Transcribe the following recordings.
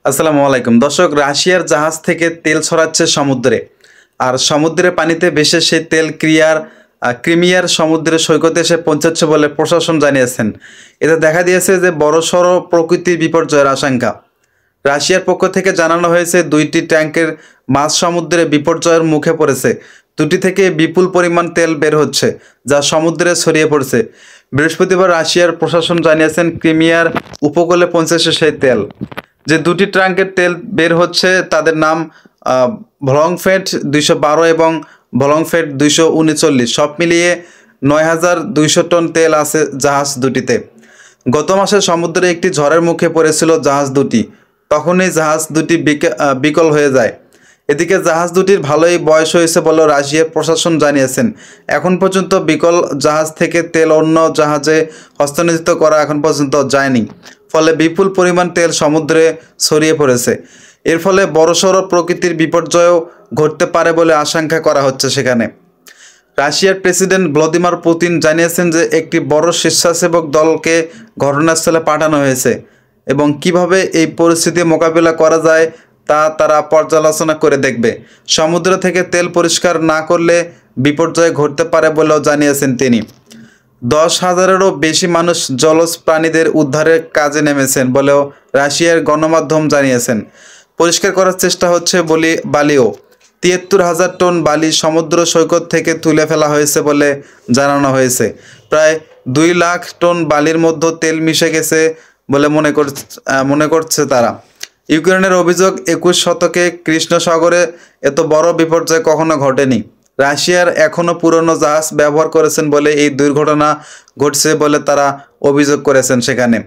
আসসালামু আলাইকুম দর্শক, রাশিয়ার জাহাজ থেকে তেল ছড়াচ্ছে সমুদ্রে। আর সমুদ্রের পানিতে ভেসে সেই তেল ক্রিমিয়ার সমুদ্রের সৈকতে এসে পৌঁছাচ্ছে বলে প্রশাসন জানিয়েছেন। এতে দেখা দিয়েছে যে বড়সড় প্রকৃতির বিপর্যয়ের আশঙ্কা। রাশিয়ার পক্ষ থেকে জানানো হয়েছে, দুইটি ট্যাঙ্কের মাঝ সমুদ্রে বিপর্যয়ের মুখে পড়েছে। দুটি থেকে বিপুল পরিমাণ তেল বের হচ্ছে, যা সমুদ্রে ছড়িয়ে পড়ছে। বৃহস্পতিবার রাশিয়ার প্রশাসন জানিয়েছেন, ক্রিমিয়ার উপকূলে পৌঁছেছে সেই তেল। যে দুটি ট্যাঙ্কের তেল বের হচ্ছে তাদের নাম ভলংফেড 212 এবং ভলংফেড 239। সব মিলিয়ে 9,200 টন তেল আছে জাহাজ দুটিতে। গত মাসে সমুদ্রে একটি ঝড়ের মুখে পড়েছিল জাহাজ দুটি। তখনই জাহাজ দুটি বিকল হয়ে যায়। এদিকে জাহাজ দুটির ভালোই বয়স হয়েছে বলে রাশিয়ার প্রশাসন জানিয়েছেন। এখন পর্যন্ত বিকল জাহাজ থেকে তেল অন্য জাহাজে হস্তান্তরিত করা এখন পর্যন্ত যায়নি। ফলে বিপুল পরিমাণ তেল সমুদ্রে ছড়িয়ে পড়েছে। এর ফলে বড়সড় প্রকৃতির বিপর্যয়ও ঘটতে পারে বলে আশঙ্কা করা হচ্ছে সেখানে। রাশিয়ার প্রেসিডেন্ট ভ্লাদিমির পুতিন জানিয়েছেন যে একটি বড় স্বেচ্ছাসেবক দলকে ঘটনাস্থলে পাঠানো হয়েছে এবং কিভাবে এই পরিস্থিতি মোকাবিলা করা যায় তা তারা পর্যালোচনা করে দেখবে। সমুদ্র থেকে তেল পরিষ্কার না করলে বিপর্যয় ঘটতে পারে বলেও জানিয়েছেন তিনি। 10,000-এরও বেশি মানুষ জলজ প্রাণীদের উদ্ধারের কাজে নেমেছেন বলেও রাশিয়ার গণমাধ্যম জানিয়েছেন। পরিষ্কার করার চেষ্টা হচ্ছে বালিও। 73,000 টন বালি সমুদ্র সৈকত থেকে তুলে ফেলা হয়েছে বলে জানানো হয়েছে। প্রায় 2 লাখ টন বালির মধ্যে তেল মিশে গেছে বলে মনে করছে তারা। ইউক্রেনের অভিযোগ, 21 শতকে কৃষ্ণ সাগরে এত বড় বিপর্যয় কখনো ঘটেনি। রাশিয়ার এখনও পুরনো জাহাজ ব্যবহার করেছেন বলে এই দুর্ঘটনা ঘটছে বলে তারা অভিযোগ করেছেন সেখানে।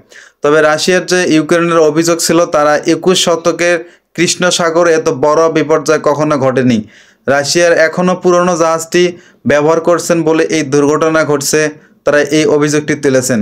তবে রাশিয়ার যে ইউক্রেনের অভিযোগ ছিল, তারা 21 শতকের কৃষ্ণ সাগরে এত বড় বিপর্যয় কখনো ঘটেনি। রাশিয়ার এখনও পুরনো জাহাজটি ব্যবহার করছেন বলে এই দুর্ঘটনা ঘটছে, তারা এই অভিযোগটি তুলেছেন।